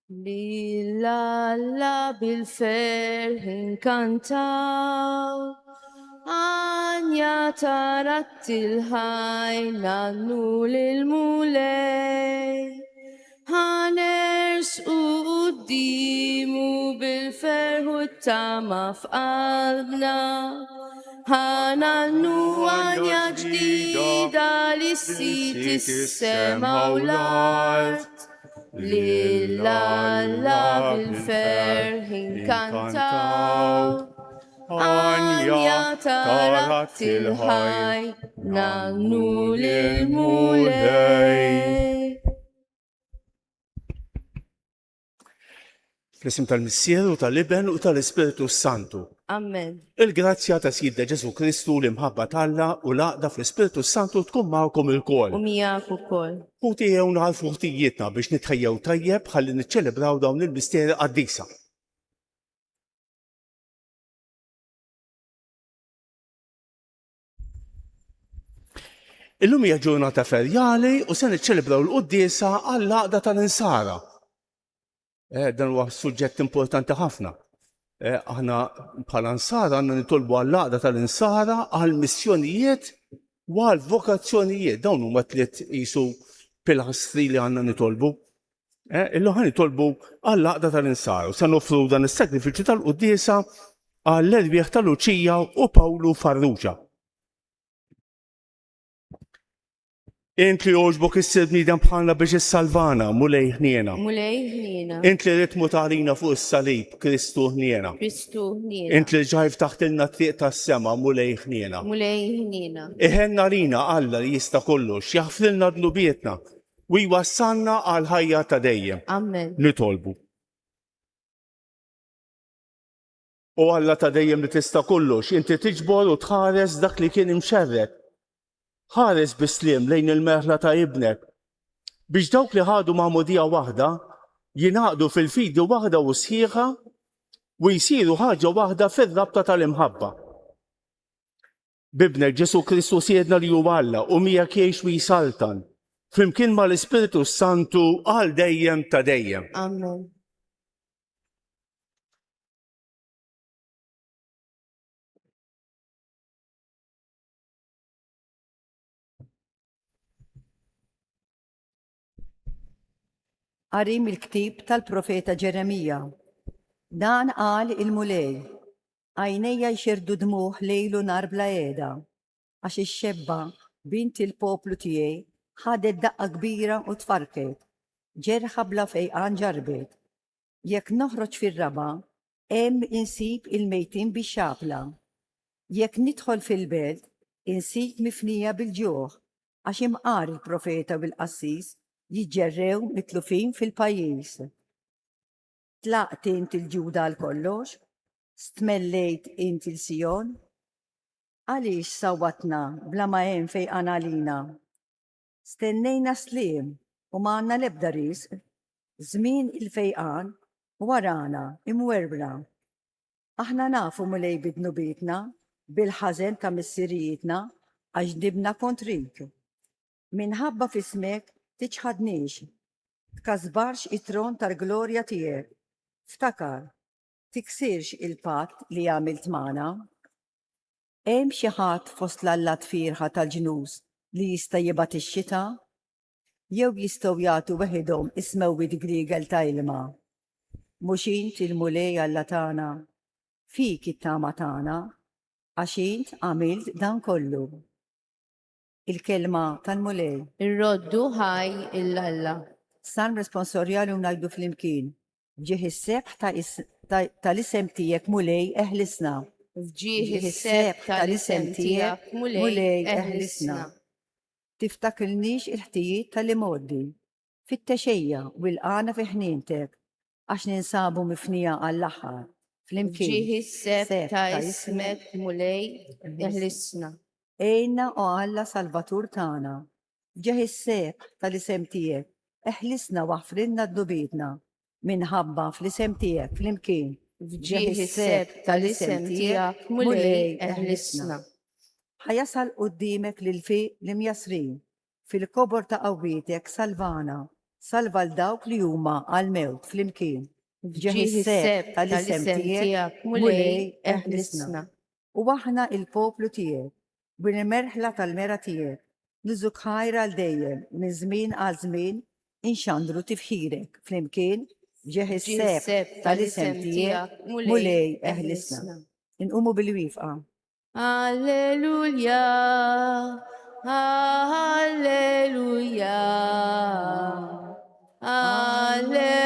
Lilla bil-ferħ inkantaw, Anja tarat il-ħaj nannu lil-mulej, ħaners u quddimu bil-ferħ u t-tama f'qalbna, ħanannu Anja ġdida li s-sit is-sema u l-art. Lilla bil-ferħ inkantaw, Anja tarat il-ħaj nannu lil-mulej. Fl-isem tal-Missieru, tal-Iben u tal-Ispiritu Santu. Amen. Il-grazzja ta' Sidna Ġesu Kristu l-imħabba talla u laqda fl-Ispiritu Santu tkun magħkom il-kol. U miegħek ukoll. U tiegħu narfu ħtijietna biex nitħejjew tajjeb ħalli niċċelebraw dawn il-misteri qaddisa. Illum hija ġurnata ferjali u se niċċelebraw l-quddiesa għall-laqda tal-insara. Dan huwa suġġett importanti ħafna. Aħna bħala nsara għandna nitolbu għall-laqda tal-insara għall-missjonijiet u għall-vokazzjonijiet. Dawn huma tliet qisu pilastri li għandna nitolbu. Illum ħan nitolbu għall-laqda tal-insara u se nofru dan is-sagrifiċċju tal-quddiesa għall-Erbieħ tal-Luċija u Pawlu Farrugia. Int li oġbok issir bniedem bħalna biex issalvana, mulej ħniena. Mulej ħniena. Int li ritmu tarina fuq is-salib, Kristu ħniena. Kristu ħniena. Int li ġajf taħtilna triq tas-sema, mulej ħniena. Mulej ħniena. Iħenna rina Alla li jista' kollox, jaħfrilna dnubietna u jwassalna għal ħajja ta' dejjem. Amen. Nitolbu. U Alla ta' dejjem li tista' kollox, inti tiġbor u tħares dak li kien imxerrek. Ħares bisliem lejn il-merħla ta' ibnek biex dawk li ħadu ma'mudija waħda jingħaqdu fil-fidi waħda u sħiħa u jsiru ħaġa waħda fir-rabta tal-imħabba. Bibnek Ġesu Kristu siedna li huwa Alla u miegħek jgħix u jisaltan flimkien mal-Ispiritu Santu għal dejjem ta' dejjem. Amen. Qari mill-ktib tal-profeta Ġeremija. Dan qal il-mulej, għajnejja jxerdu dmuħ lejlu nar bla qiegħda, għax ix-xebba bint il-poplu tiegħi ħadet daqqa kbira u tfarket, ġerħa bla fejqan ġarbet. Jekk noħroġ fir-raba, hemm insib il-mejtin bix-xapla. Jekk nidħol fil-belt, insib mifnija bil-ġuħ, għax imqar il-profeta bil-qassis jiġġerrew mitlufin fil-pajjiż. Tlaqt int il-Ġuda għal kollox, stmellejt int il-Sijon, għaliex sawwatna bla ma hemm fejqan għalina. Stennejna sliem u ma għandna l-ebda risq, żmien il-fejqan warana imwerbra. Aħna nafu mulej bidnubietna bil-ħażen ta' missirijietna għax dibna kontrik. Minħabba fismek tiċħadniex, tkasbarx it-tron tal-glorja tiegħek. Ftakar, tiksirx il-patt li għamilt magħna. Hemm xi ħadd fost l-allat firħa tal-ġnus li jista' jibgħat ix-xita? Jew jistgħu jagħtu weħidhom ismewwied griegel ta' ilma. Mhux int il-mulej Alla tagħna, fik it-tama tagħna, għax int għamilt dan kollu. Il-kelma tal-mulej. Irroddu ħaj il-Alla. Salm responsorjali u ngħidu flimkien. Ġieħ is-sebħ tal-isem tiegħek mulej eħlisna. Fġieħ is-sebħ tal-isem tiegħek mulej eħlisna. Tiftakilniex il-ħtijiet tal-imoddi. Fit-texejja u l-qana fi ħnientek għax ninsabu mifnija għall-aħħar. Flimkien. Fġieħ is-sebħ ta' ismek mulej eħlisna. Ejna u Alla Salvatur tagħna. Ġieħ is-sebħ tal-isem tiegħek eħlisna waħfrinna d-dubietna. Minħabba fl-isem tiegħek flimkien. Fġieħ is-sebħ tal-isem tiegħek mulej eħlisna. ħajasal qudiemek lil fiq l-imjasrin, fil-kobor ta' qawwietek salvana, salva l-dawk li huma għal-mewt flimkien. Ġieħ is-seb tal-isem tiegħek mulej eħlisna. U aħna il-poplu tiegħek, bil-merħla tal-mera tiegħek, niżuk ħajra l-dejjem, minn żmien għal żmien, inxandru tifħirek flimkien, ġieħ is-seb tal-isem tiegħek mulej eħlisna. Inqumu bil-wifqa. Alleluja, alleluja, alleluja.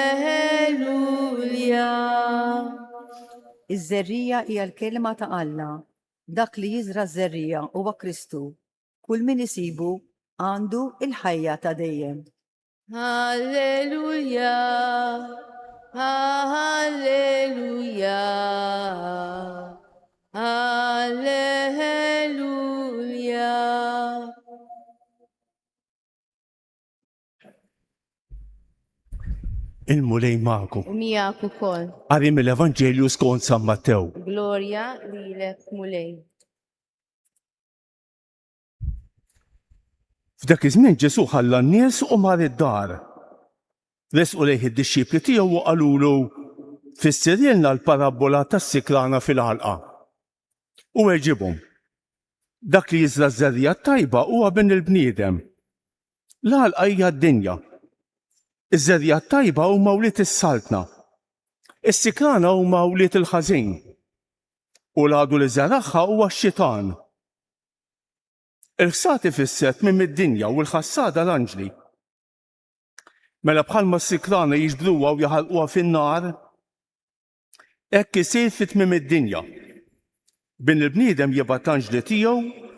Iż-żerrija hija l-kelma ta' Alla, dak li jiżra ż-żerrija huwa Kristu. Kull min isibu għandu il-ħajja ta' dejjem. Alleluja, alleluja, alleluja. Il-mulej magħkom. U miegħek ukoll. Qari mill-Evanġelju skont San Mattew. Glorja lilek mulej. F'dak iż-żmien Ġesu ħalla n-nies u mar id-dar. Resqu lejh id-disċipli tiegħu u qalulu fissirjilna l-parabola tas-sikrana fil-ħalqa. U weġibhom. Dak li jiżra ż-żerrija tajba huwa bin il-bniedem. L-ħalqa hija d-dinja. Iż-żerrija tajba huma wlied is-saltna. Is-sikrana huma wlied il-ħażin. U l-għadu li żaraħħa huwa x-xitan. Il-ħsat ifisset minn mid-dinja u l-ħassada l-anġli. Mela bħalma s-sikrana jiġbruha u jaħalquha fin-nar, hekk isir fit-tmiem id-dinja. Bin il-bniedem jibgħat l-anġli tiegħu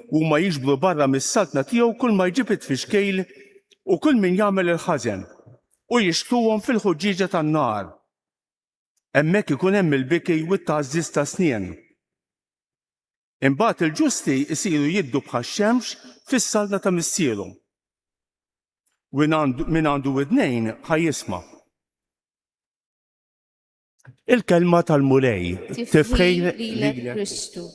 u huma jiġbru barra mis-saltna tiegħu kull ma jġib it-tfixkejl u kull min jagħmel il-ħażen u jixtuhom fil-ħuġġieġa tan-nar. Hemmhekk ikun hemm il-bikej u t-tgħażżiż ta' snien. Imbagħad il-ġusti jsiru jiddu bħax-xemx fis-salda ta' missierhom. U min għandu widnejn ħajjisma'. Il-kelma tal-mulej Tifħir lilek Kristu.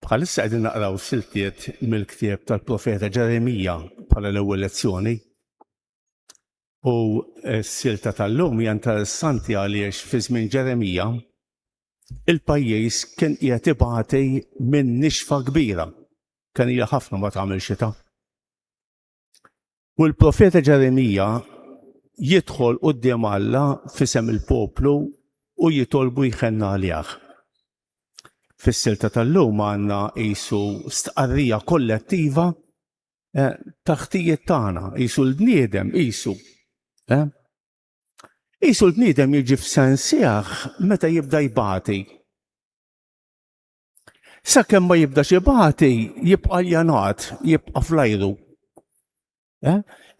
Bħalissa qegħdin naqraw siltiet mill-ktieb tal-profeta Ġeremija bħala l-ewwel lezzjoni. U s-silta tal-lum hija interessanti għaliex fi żmien Ġeremija il-pajjiż kien qiegħed ibagħti minn nixfa kbira. Kien hija ħafna ma tagħmel xita. U l-profeta Ġeremija jidħol quddiem Alla f'isem il-poplu u jitolbu jħenna għalih. Fis-silta tal-lum għandna qisu stqarrija kollettiva ta' ħtijiet tagħna, qisu l-bniedem, qisu l-bniedem jiġi f'sens sieħ meta jibda jibagħti. Sakemm ma jibdax ibagħti jibqa' ljanat, jibqa' flajru.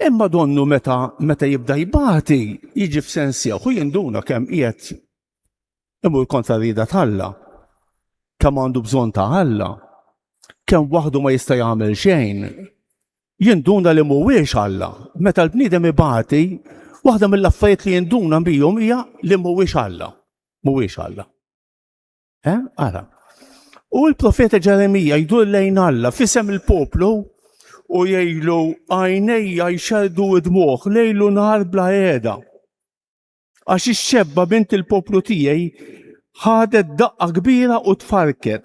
Imma donnu meta jibda jibagħti jiġi f'sens sieħ u jinduna kemm qiegħed imur kontra rieda Alla. Kemm għandu bżonn ta' Alla, kemm waħdu ma jista' jagħmel xejn, jinduna li mhuwiex Alla. Meta l-bniedem ibagħti, waħda mill-affarijiet li jinduna bihom hija li mhuwiex Alla. Mhuwiex Alla. Ara. U l-profeta Ġeremija jdur lejn Alla f'isem il-poplu u jgħidu għajnejja jxerdu d-dmuħ lejlu nhar bla qiegħda. Għax ix-xebba bint il-poplu tiegħi ħadet daqqa kbira u tfarket.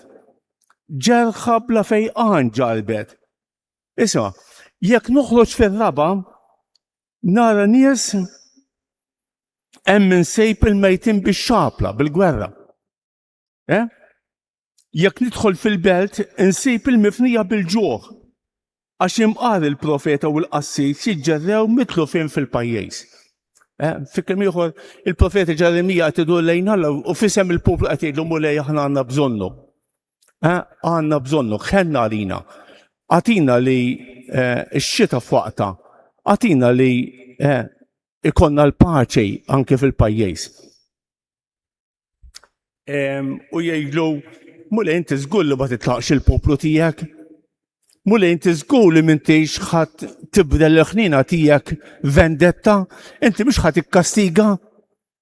Ġerħa bla fejqan ġarbet. Isma, jekk noħroġ fir-raba, nara nies hemm insejp il-mejtin bix-xapla, bil-gwerra. Jekk nidħol fil-belt, insejp il-mifnija bil-ġuħ. Għax imqar il-profeta u l-qassis jiġġerrew mitlu fin fil-pajjiż. Fikrim ieħor il-profeta Ġeremija qed idur lejn Alla u f'isem il-poplu qed jgħidlu mulej aħna għandna bżonnu. Għandna bżonnu, ħenna għalina. Għatina li x-xita f'waqta, għatina li ikonna l-paċi anke fil-pajjiż. U jgħidlu mulej inti żgur li ma titlaqx il-poplu tiegħek. Mulej inti żgur li m'intix ħadd tibdel l-ħnina tiegħek vendetta, inti mhux ħadd ikkastiga.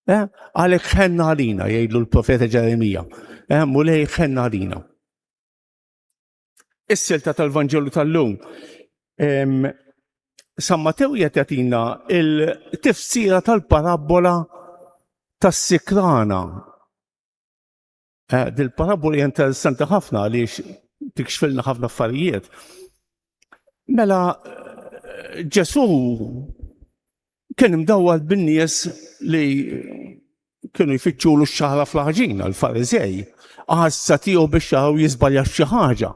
Għalhekk ħenna għalina jgħidlu l-profeta Ġeremija. Mulej ħenna għalina. Is-silta tal-Vanġelu tal-lum. San Matew qed jagħtina il-tifsira tal-parabola tas-sikrana. Dil-parabola hija interessanti ħafna għaliex tikxfilna ħafna affarijiet. Mela Ġesu kien imdawwal bin-nies li kienu jfittxulu x-xahra fl-ħaġina, l-Farizej. Għassa tiegħu biex jaraw jiżbalja xi ħaġa.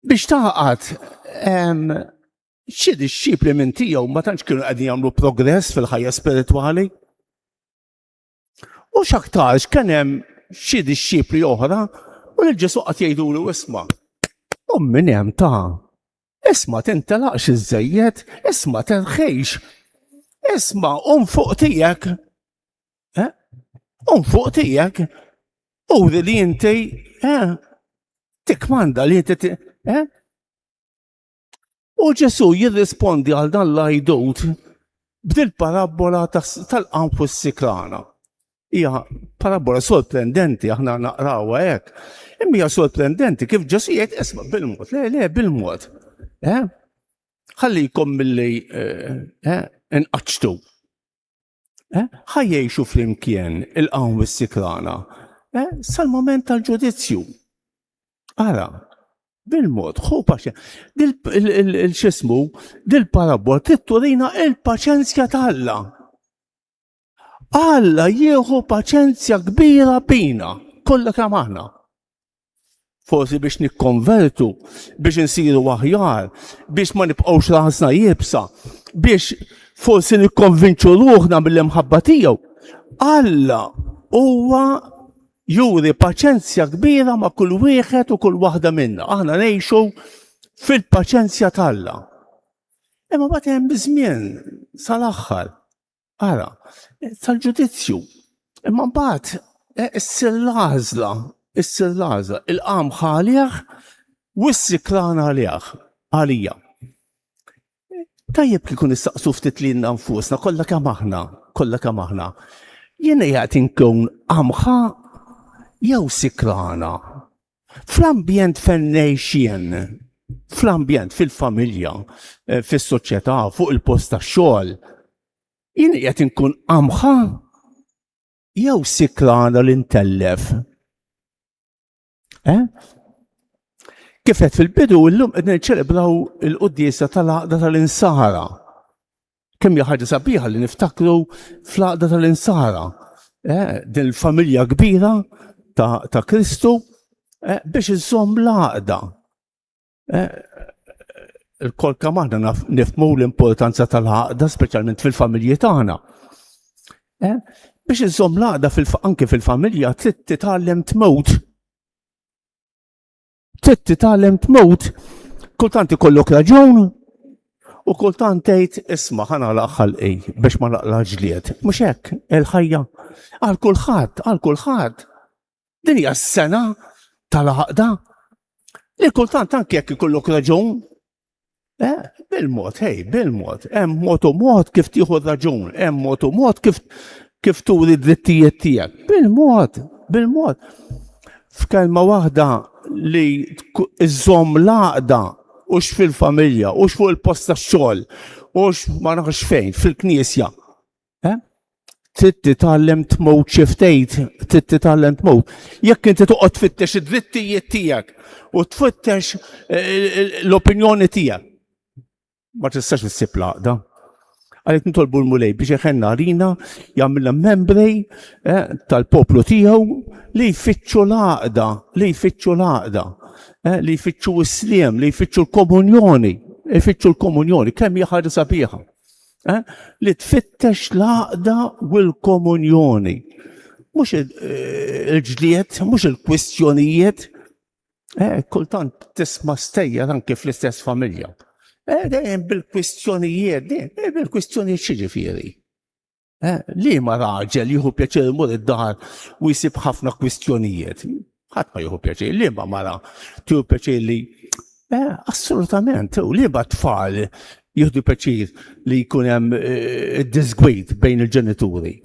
Biex taqgħod xi disċipli minn tiegħu ma tantx kienu qegħdin jagħmlu progress fil-ħajja spiritwali. U x'aktarx kien hemm xi disċipli oħra u lil Ġesu qed jgħidulu isma' minn hemm isma' tintelaqx iż-żejjed, isma' terħejx, isma' fuq tiegħek. Fuq tiegħek uri li inti tikmanda li inti U Ġesu jirrispondi għal dan l-għajdut b'dil-parabola tal-qanfu s-sikrana. Hija parabola sorprendenti, aħna naqrawha hekk. Imma hija sorprendenti kif Ġesu jgħid isma' bil-mod, le bil-mod. Ħallikom milli inqaċtu. Ħajjgħixu flimkien il-qanfu s-sikrana. Sal-moment tal-ġudizzju. Ara, bil-mod, ħu paċenzja. X'ismu, dil-parabola trid turina il-paċenzja ta' Alla. Alla jieħu paċenzja kbira bina, kollha kemm aħna. Forsi biex nikkonvertu, biex insiru aħjar, biex ma nibqgħux rasna jibsa, biex forsi nikkonvinċu ruħna mill-imħabba tiegħu. Alla huwa juri paċenzja kbira ma' kull wieħed u kull waħda minna. Aħna ngħixu fil-paċenzja tal-Alla. Imma bagħad hemm żmien sal-aħħar. Ara, tal-ġudizzju. Imma mbagħad issir l-għażla, il-qam ħalih u s-sikran għalija. Tajjeb kieku nistaqsu ftit lilna nfusna kollha kemm aħna. Jiena jagħti nkun qamħa jew sikrana. Fl-ambjent fejn fl-ambjent, fil-familja, fis-soċjetà, fuq il-post tax-xogħol, jien qed inkun qamħa jew sikrana l-intellef. Kif qed fil-bidu llum qed niċċelebraw il-quddiesa tal-għaqda tal-insara. Kemm hija ħaġa sabiħa li niftakru fl-għaqda tal-insara. Din il-familja kbira ta' Kristu biex iżomm l-għaqda. Il-kol kemm aħna nifhmu l-importanza tal-għaqda, speċjalment fil-familji tagħna. Biex iżomm l-għaqda anke fil-familja trid titgħallem tmut. Kultant ikollok raġun u kultant tgħid isma' ħanagħlaq ħalqi biex ma naqla ġlied. Mhux hekk il-ħajja għal kulħadd. Din hija s-sena tal-għaqda. Li kultant anke jekk ikollok raġun. Bil-mod. Hemm mod u mod kif tieħu raġun, hemm mod u mod kif turi d-drittijiet tiegħek. Bil-mod. F'kelma waħda li iżomm l-għaqda u fil-familja, u fuq il-post tax-xogħol, u ma nafx fejn, fil-knisja. Trid titgħallem tmut xi ftit, Jekk inti toqgħod tfittex id-drittijiet tiegħek u tfittex l-opinjoni tiegħek, ma tistax issib l-għaqda. Għalhekk nitolbu l-mulej biex iħenna għalina jagħmilna membri tal-poplu tiegħu li jfittxu l-għaqda, li jfittxu s-sliem, li jfittxu l-komunjoni, kemm hija ħaġa sabiħa. Li tfittex l-għaqda u l-komunjoni. Mhux il-ġlied, mhux il-kwistjonijiet. Kultant tisma' stejjer anke fl-istess familja. Dejjem bil-kwistjonijiet, x'jiġifieri? Liema raġel jieħu pjaċir imur id-dar u jsib ħafna kwistjonijiet. ħadd ma jieħu pjaċir, liema mara tieħu pjaċir li assolutament, u liema tfal jieħdu pjaċir li jkun hemm disgwid bejn il-ġenituri.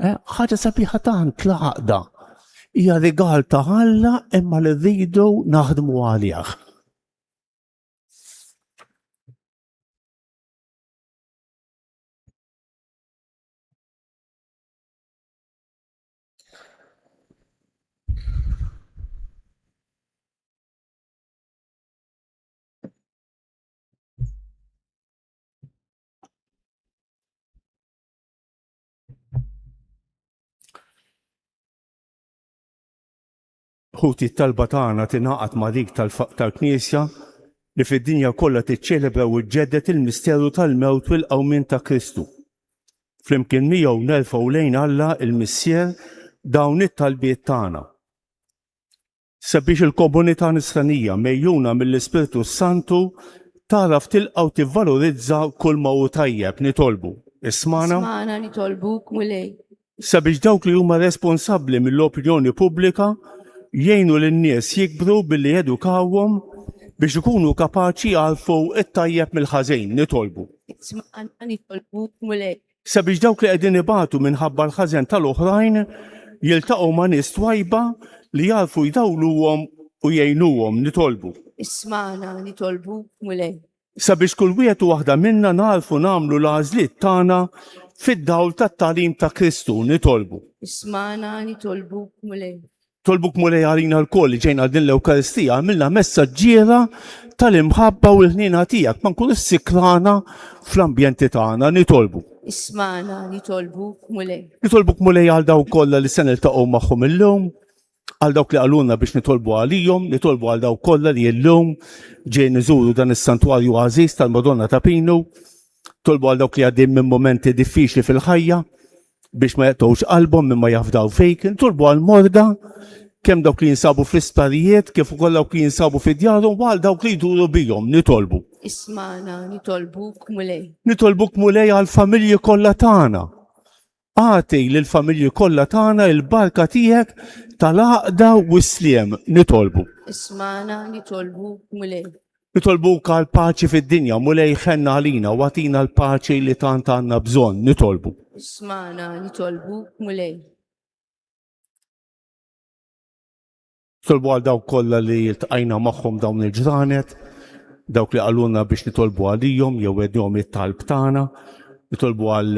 Ħaġa sabiħa tant l-għaqda hija rigal ta' Alla imma li rridu naħdmu għalih. Ħuti t-talba tagħna tingħaqad ma' dik tal-Knisja li fid-dinja kollha tiċċelebra u ġġeddet il-misteru tal-mewt u l-qawmien ta' Kristu. Flimkien miegħu nerfgħu lejn Alla il-Missier dawn it-talbiet tagħna. Sabiex il-komunità nisranija mejjuna mill-Ispirtu Santu taraf tilqa' u tivvalorizza kull ma hu tajjeb nitolbu. Ismana nitolbuk mulej. Sabiex dawk li huma responsabbli mill-opinjoni pubblika jgħinu lin-nies jikbru billi jedukawhom biex ikunu kapaċi jgħarfu it-tajjeb mill-ħażin nitolbu. Nitolbuk mulej. Sabiex dawk li qegħdin ibatu minħabba l-ħażen tal-oħrajn jiltaqgħu ma' nies twajba li jgħarfu jdawluhom u jgħinuhom nitolbu. Ismana nitolbuk mulej. Sabiex kull wieħed u waħda minna narfu nagħmlu l-għażliet tagħna fid-dawl tat-tagħlim ta' Kristu nitolbu. Ismana nitolbuk mulej. Tolbuk mulej għalina l-koll li ġejna din l-Ewkaristija għamilna messaġġiera tal-imħabba u l-ħnina tiegħek ma nkunu sikrana fl-ambjenti tagħna nitolbu. Ismana nitolbuk mulej. Nitolbuk mulej għal dawk kollha li se niltaqgħu magħhom illum, għal dawk li għalunna biex nitolbu għalihom, nitolbu għal dawk kollha li llum ġejn iżuru dan is-santwarju għażiż tal-Madonna ta' Pinu, tolbu għal dawk li għaddejn minn momenti diffiċli fil-ħajja biex ma jaqtgħux qalbhom minn ma jafdaw fejk, nitolbu għal morda kemm dawk li jinsabu fl-isptarijiet kif ukoll dawk li jinsabu fid-djarhom u għal dawk li jduru bihom nitolbu. Ismana nitolbuk mulej. Nitolbuk mulej għal familji kollha tagħna. Għati lill-familji kollha tagħna l-barka tiegħek tal-għaqda u s-sliem nitolbu. Ismana nitolbuk mulej. Nitolbuk għal paċi fid-dinja mulej ħenna għalina u għatina l-paċi li tant għandna bżonn nitolbu. Ismana nitolbuk mulej. Nitolbu għal dawk kollha li jiltqajna magħhom dawn il-ġranet, dawk li qalulna biex nitolbu għalihom jew għedhom it-talb tagħna, nitolbu għal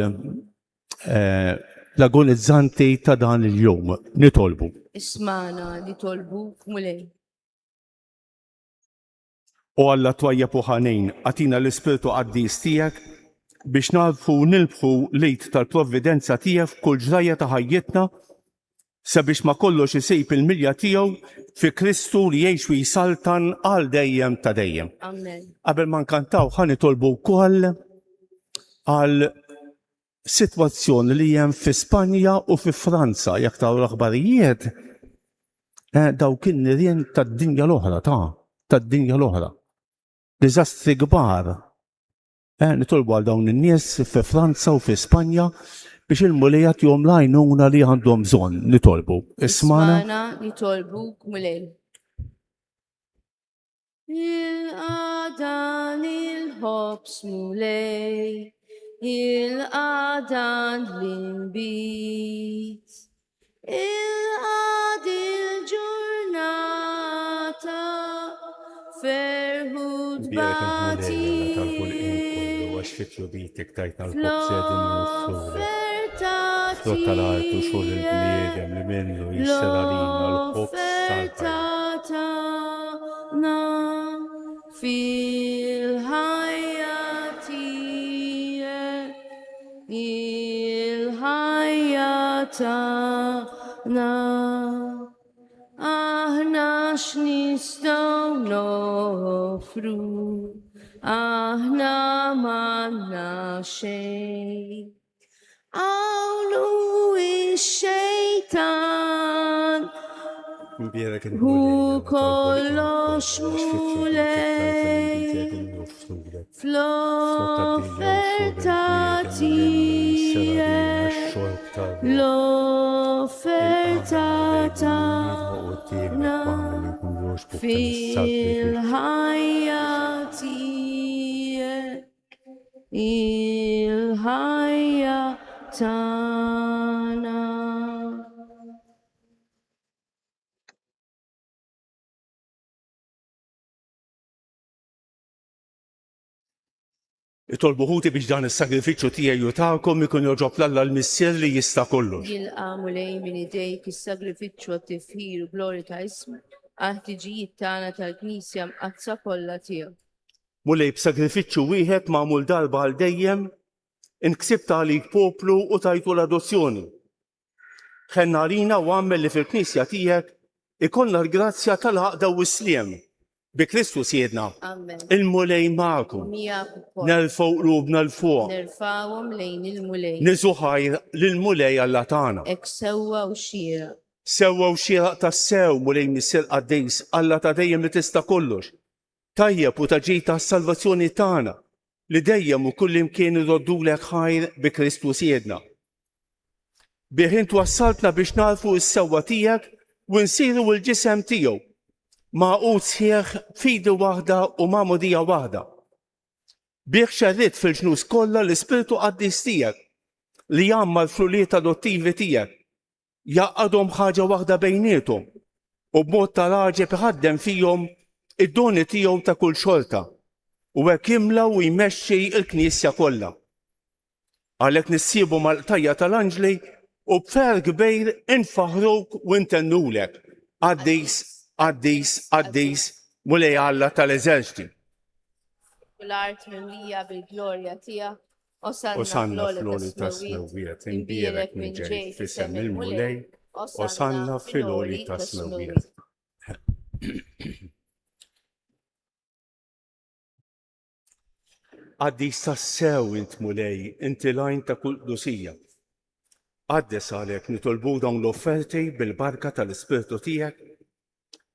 l-agonizzanti ta' dan il-jum, nitolbu. Ismana nitolbuk mulej. U Alla twajjeb u ħanejn għatina l-Ispirtu Qaddis tiegħek biex narfu nilbħu lejt tal-provvidenza tiegħek f'kull ġrajja ta' ħajjitna sabiex ma kollox isejp il-milja tiegħu fi Kristu li jgħix u jisaltan għal dejjem ta' dejjem. Amen. Qabel ma nkantaw ħa nitolbu wkoll għal sitwazzjoni li hemm fi Spanja u fi Franza jekk taw l-aħbarijiet dawk in-nirien tad-dinja l-oħra tad-dinja l-oħra. Diżastri kbar. Nitolbu għal dawn in-nies fi Franza u fi Spanja biex il-mulejat jom lajnuna li għandhom bżonn nitolbu. Ismana nitolbuk mulej. Il-qadan il-ħobs mulej, il-qadan l-imbit, il-qad il-ġurnata, ferħud bati. Għaxfitlu bitek tajtna l-ħobs Frott tal-artu xogħol il-bniedem li minnu jissaralina l-ħobs tal-ħajja fil-ħajja tiegħek, il-ħajja tagħna. Aħna x'nistgħu nofru, aħna m'għandna xejn. Għawnu ix-xejtan hu kollox mulej fl-offerta tiegħek, l-offerta tagħna jogħġbok tal-sacrifice. fil-ħajja tiegħek, il-ħajja tagħna. Itolbu ħuti biex dan is-sagrifiċċju tiegħi jutakom ikun joġob l-Alla l-Missier li jista' kollox. Jilqamu lejn minn idejk is-sagrifiċċju għat-tifħir u glorja ta' ismek għal-ħtiġijiet tagħna tal-Knisja mqazza kollha tiegħu. Mulej b'sagrifiċċju wieħed magħmul darba għal dejjem inksibt għalik poplu u tajtu l-adozzjoni. Ħenna għalina u għammel li fil-Knisja tiegħek ikollna l-grazzja tal-għaqda u s-sliem. Bi Kristus jedna. Amen. Il-mulej ma'kom. Miegħek ukoll. Nerfgħu qlubna l-fuq. Nerfawhom lejn il-mulej. Niżu ħajr lill-mulej Alla tagħna. Hekk sewwa u xira. Sewwa u xieraq tas-sew mulej Missier qaddejs Alla ta' dejjem li tista' kollox. Tajjeb u taġej tas-salvazzjoni tagħna li dejjem u kull imkien iroddulek ħajr bi Kristus jedna. Bih int wassaltna biex narfu s-sewwa tiegħek u nsiru l-ġisem tiegħu. Maqut sħiħ fidi waħda u ma'mudija waħda. Bih xarrit fil-ġnus kollha l-Ispirtu Qaddis tiegħek li jagħmma l-fruliet adottivi tiegħek jaqgħadhom ħaġa waħda bejniethom u b'mod tal-għaġeb iħaddem fihom id-doni tiegħu ta' kull xorta u hekk jimla u jmexxi l-Knisja kollha. Għalhekk nissibu mal-qtajja tal-Anġli u b'fer kbir infaħruk u ntennulek. Qaddis mulej Alla tal-Eżerċiti. L-art mimlija bil-glorja tiegħek. Osanna fl-oli ta' smewiet, imbierek minn ġej fisem il-mulej, osanna fil-oli ta' smewiet. Qaddis tas-sew int mulej, inti lajn ta' kull qdusija. Qaddes għalhekk nitolbu dawn l-offerti bil-barka tal-Ispirtu tiegħek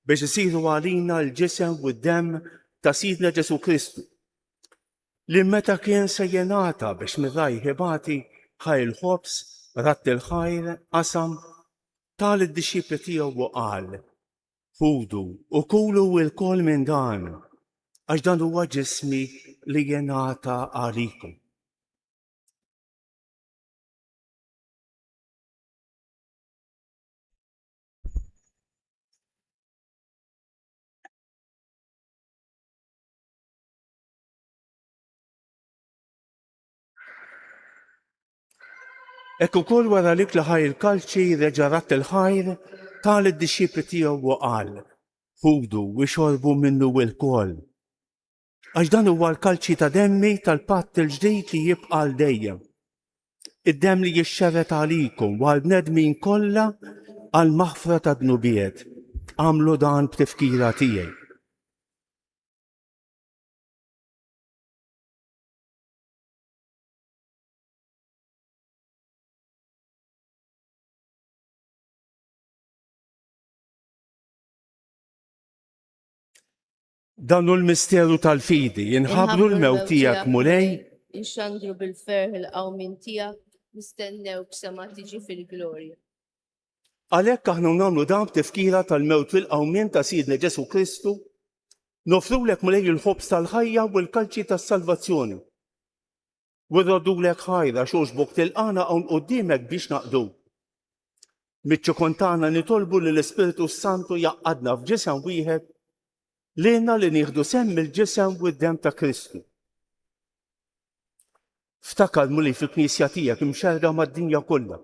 biex isiru għalina l-ġisem u d-demm ta' Sidna Ġesu Kristu li meta kien se jenata biex mirraj ħibati ħajl ħobs, ratt il-ħajr, qasam, tal id-disċipli tiegħu u qal, ħudu u kulu l-kol minn dan, għax dan huwa ġismi li jenata għalikom. Ekk ukoll wara lik li ħaj il-kalċi reġa' ratt il-ħajr tal id-disċipli tiegħu u qal, ħudu u xorbu minnu l-kol. Għax dan huwa l-kalċi ta' demmi tal-patt il-ġdid li jibqa' l dejjem. Id-demm li jixxerret għalikom u għall-bnedmin kollha għal maħfra ta' dnubiet. Għamlu dan b'tifkira tiegħi. Danu l-misteru tal-fidi, jinħabru l-mewt tiegħek mulej, inxandru bil-ferħ il-qawmin tiegħek, nistennew b'sema tiġi fil-glorja. Għalhekk aħna nagħmlu dan b'tifkira tal-mewt fil-qawmien ta' Sidna Ġesu Kristu, nofrulek mulej il-ħobs tal-ħajja u l-kalċi tas-salvazzjoni. U rrodulek ħajra xogħġbok tilqana hawn quddiemek biex naqdu. Miċ-ċokon tagħna nitolbu li l-Ispiritu Santu jaqqadna f'ġisem wieħed lejna li nieħdu semm il-ġisem u d-demm ta' Kristu. Ftakar mulej fil-Knisja tiegħek imxerra mad-dinja kollha.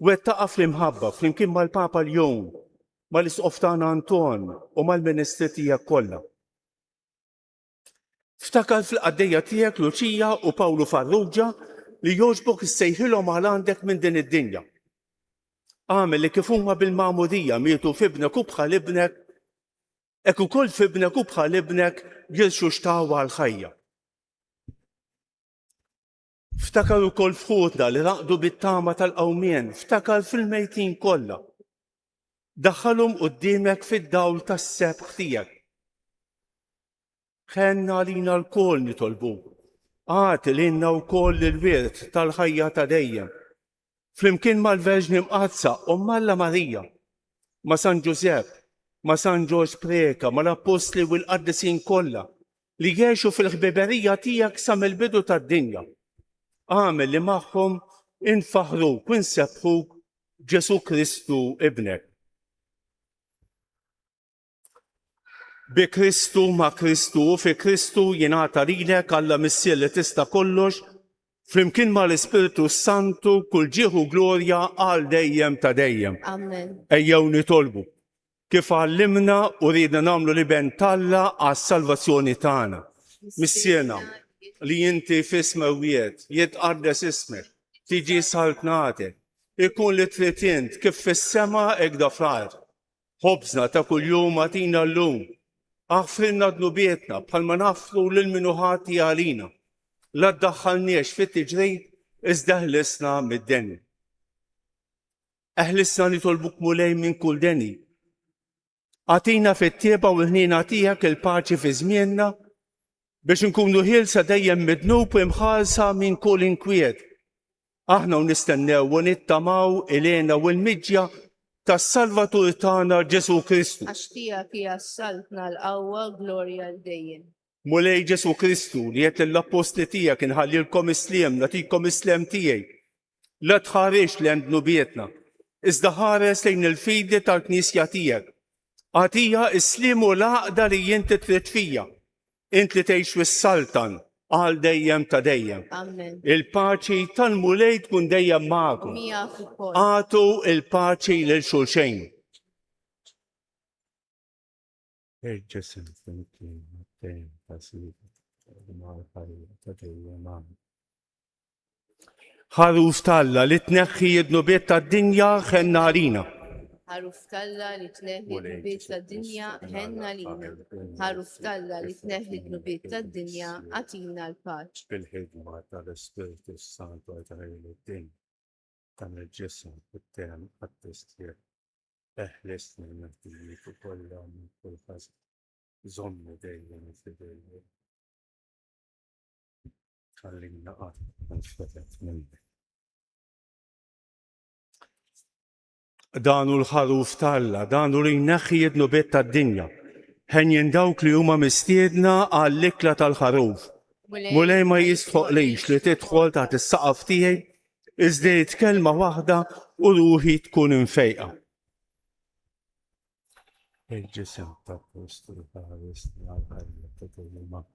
U qed taqa' fl-imħabba flimkien mal-Papa Ljon, mal-Isqof tagħna Anton u mal-Ministri tiegħek kollha. Ftakar fil-qaddejja tiegħek Luċija u Pawlu Farrugia li jogħġbok issejħilhom għal għandek minn din id-dinja. Għamel li kif huma bil-ma'mudija mietu f'ibnek u bħal ibnek, hekk ukoll f'ibnek u bħal ibnek jilxu xtawa għall-ħajja. Ftakar ukoll f'ħutna li raqdu bit-tama tal-qawmien, ftakar fil-mejtin kollha. Daħħalhom quddiemek fid-dawl tas-sebħ tiegħek. Ħenna għalina l-kol nitolbu. Għati lilna wkoll il-wirt tal-ħajja ta' dejjem. Flimkien mal-Verġni Mqazza u Malla Marija, ma' San Ġusepp, ma' San Ġorġ Preka, ma' l-Apostli u l-Qaddisin kollha li jgħixu fil-ħbiberija tiegħek sa mill-bidu tad-dinja. Għamel li magħhom infaħruk u nsebħuk Ġesu Kristu ibnek. Bi Kristu ma' Kristu u fi Kristu jingħata lilek Alla Missier li tista' kollox flimkien ma' l-Ispiritu Santu kull ġieħu glorja għal dejjem ta' dejjem. Amen. Ejjew nitolbu kif għallimna u ridna nagħmlu li ben Alla għas-salvazzjoni tagħna. Missierna li inti fisma wiet, jitqaddes ismek, tiġi saltnatek, ikun li trid int kif fis-sema hekk da fl-ard. Ħobżna ta' kuljum għatina llum. Aħfrilna dnubietna bħalma nafru lil minu ħati għalina. La ddaħħalniex fit-tiġrejt iżda ħlisna mid-deni. Eħlisna nitolbuk mulej minn kull deni. Għatina fit-tieba u l-ħnina tiegħek il-paċi fi żmienna biex nkunu ħielsa dejjem midnub u imħalsa minn kull inkwiet. Aħna u nistennew u nittamaw ilena u l-miġja tas-Salvatur tagħna Ġesu Kristu. Għax tiegħek hija s-saltna l-qawwa glorja l-dejjem. Mulej Ġesu Kristu li qed l-apostli tiegħek inħallilkom isliem, nagħtikom islem tiegħi. La tħarex li għand nubietna, iżda ħares lejn il-fidi tal-Knisja tiegħek. Għatija isliem u l-għaqda li inti trid fija. Int li tgħix fis-saltan għal dejjem ta' dejjem. Amen. Il-paċi tal-mulej tkun dejjem magħkom. Miegħek ukoll. Għatu il-paċi lil xulxejn. Ħaruf Talla li tneħħi id-nubiet tad-dinja ħenna għalina. Ħaruf Talla li tneħħi d-nubiet tad-dinja ħenna lina. Ħaruf Talla li tneħħi d-nubiet tad-dinja għatina l-paċ. Bil-ħidma tal-Ispiritu Santu għatajlu d-din, tan il-ġism bit-tem għat-testier, eħlisni n-naftijiet u kollha minn kull ħażin, żommi dejjem fidejjem. Ħallimna qatt nfetet minnek. Danu l-ħaruf Talla, danu li jneħħi id-nubiet tad-dinja, ħenjen dawk li huma mistiedna għall-ikla tal-ħaruf. Mulej ma jistħoqlix li tidħol taħt is-saqaf tiegħi iżda kelma waħda u ruħi tkun infejqa. Il-ġisem ta' Kristu ħares għal-ħajja ta'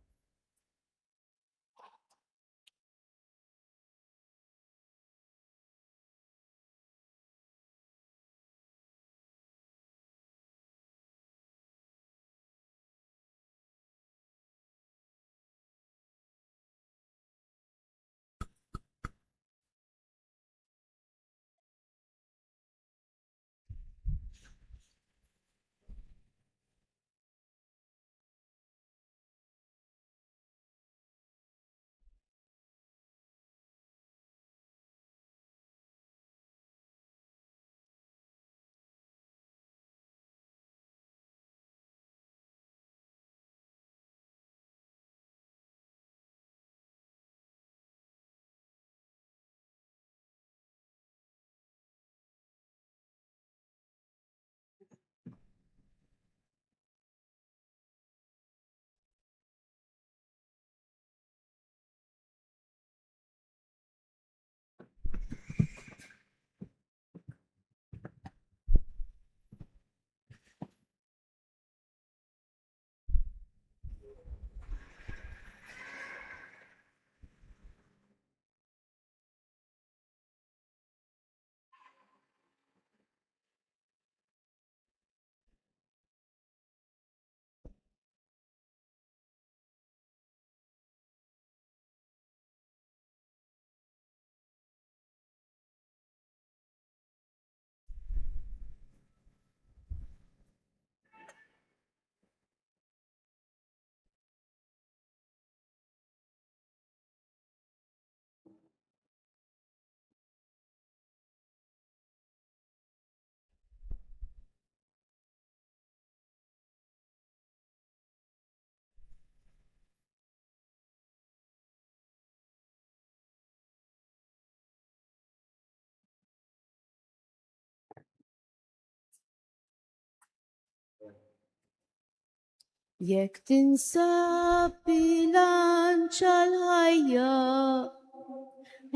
Jekk tinsab bilanċa l-ħajja,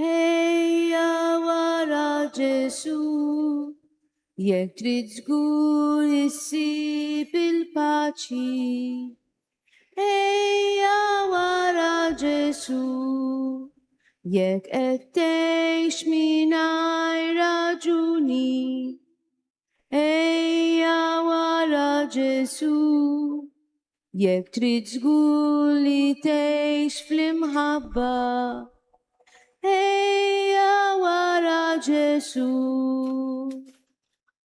ejja wara Ġesu. Jekk trid żgur issib il-paċi, ejja wara Ġesu. Jekk qed tgħix mingħajr raġuni, ejja wara Ġesu. Jekk trid żgur li tgħix fl-imħabba, ejja wara Ġesu.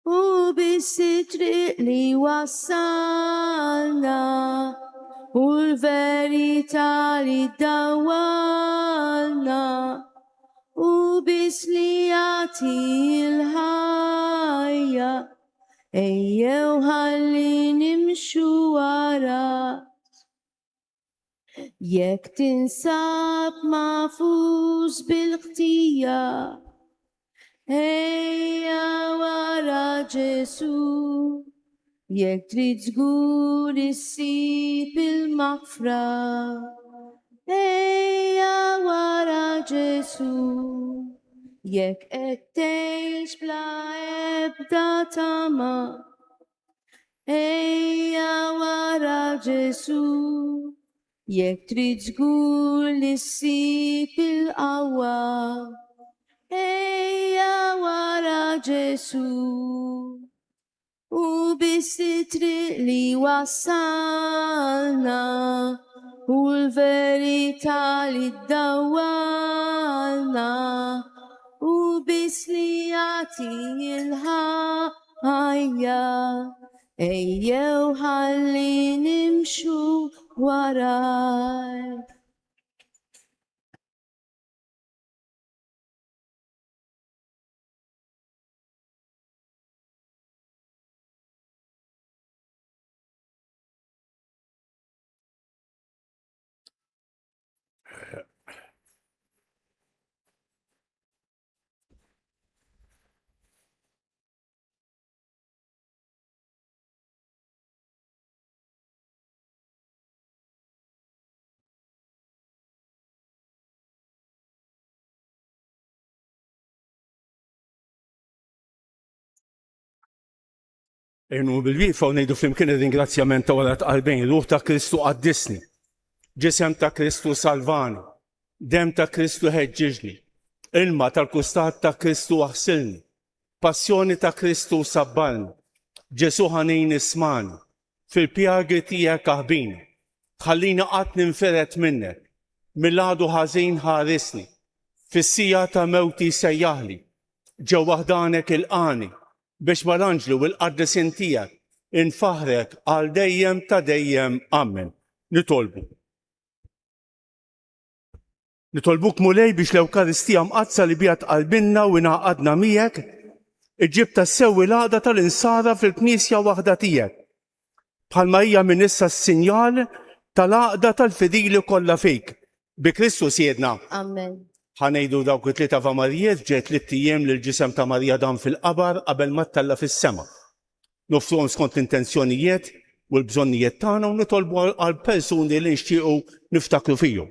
U biss it-triq li wassalna, u l-verità li ddawwalna, u biss li jagħti l-ħajja, ejjew ħalli nimxu wara. Jekk tinsab magħfuż bil-ħtija, ejja wara Ġesu. Jekk trid żgur issib il-maghfra, ejja wara Ġesu. Jekk qed tgħix bla ebda tama, ejja wara Ġesu. Jekk trid żgur li ssib il-qawwa, ejja wara Ġesu. U biss it-triq li wassalna, u l-verità li ddawwalna, u biss li jagħti l-ħajja, ejjew ħalli nimxu waraj. Ejnu bil-wifa u ngħidu flimkien ir-ringrazzjament ta' wara qalbejn, ruħ ta' Kristu qaddisni, ġisem ta' Kristu salvani, dem ta' Kristu ħeġġiġni, ilma tal-kustat ta' Kristu waħsilni, passjoni ta' Kristu sabbalni, Ġesu ħanin ismani, fil-pjagi tiegħek aħbini, ħallini qatt ninferet minnek, mill-għadu ħażin ħarisni, fis-sija ta' mewti sejjaħli, ġew waħdanek il-qani, biex mal-anġlu u l-qaddesin tiegħek infaħrek għal dejjem ta' dejjem. Amen. Nitolbuk mulej biex l-Ewkaristija mqazza li bijat qalbinna u ingħaqadna miegħek, iġġib tas-sewwi l-għaqda tal-insara fil-Knisja waħda tiegħek. Bħalma hija minn issa s-sinjal tal-għaqda tal-fidili kollha fik. Bi Kristu siedna. Amen. Ħanejdu dawk it-tlieta famarijiet ġej 3 ijiem lil ġisem ta' Marija dan fil-qabar qabel ma ttella fis-sema. Nofruhom skont l-intenzjonijiet u l-bżonnijiet tagħna u nitolbu għal persuni li nixtiequ niftakru fihom.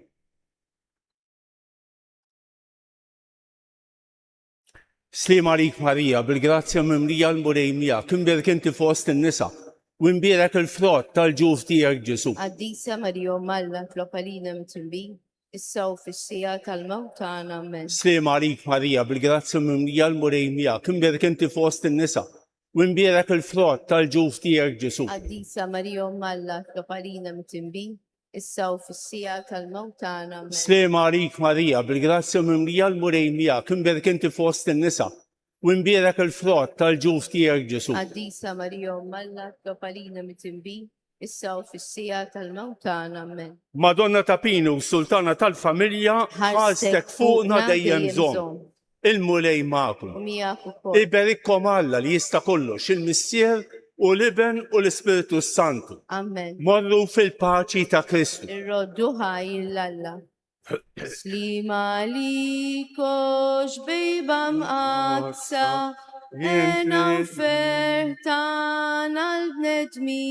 Slim għalik Marija, bil-grazzja mimlija l-murejmija, kimberk inti fost in-nisa, u nbierek il-frott tal-ġuf tiegħek Ġesu. Qaddisa Marija Malla tlopalina mitinbi, issa u fis-sija tal-mewt tagħna. Amen. Slim għalik Marija, bil-grazzja mimlija l-murejmija, kimberk inti fost in-nisa, u nbierek il-frott tal-ġuf tiegħek Ġesu. Qaddisa Marija Malla tlopalina mitinbi, issa u fis-sija tal-mewt tagħna. Amen. Slim għalik Marija, bil-grazzja mimlija l-murejmija, kimberk inti fost in-nisa, u nbierek il-frott tal-ġuf tiegħek Ġesu. Qaddisa Marija Malla tlopalina mitinbi, issa u fis-sija tal-mewt tagħna. Amen. Madonna ta' Pinu, sultana tal-familja, ħalstek fuqna dejjem bżonn. Il-mulej magħkom. Miegħek ukoll. Iberikkom Alla li jista' kollox, il-Missier u l-Iben u l-Ispiritu Santu. Amen. Morru fil-paċi ta' Kristu. Irroddu ħaj l-Alla. Slima likox bejba mqazza, ena ofertan għal-bnedmi,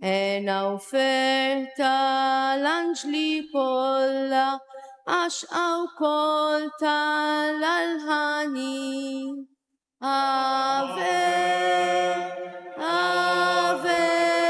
Ena offerta l'angeli kolla, ashqaw kol tal-alħani. Ave, Ave,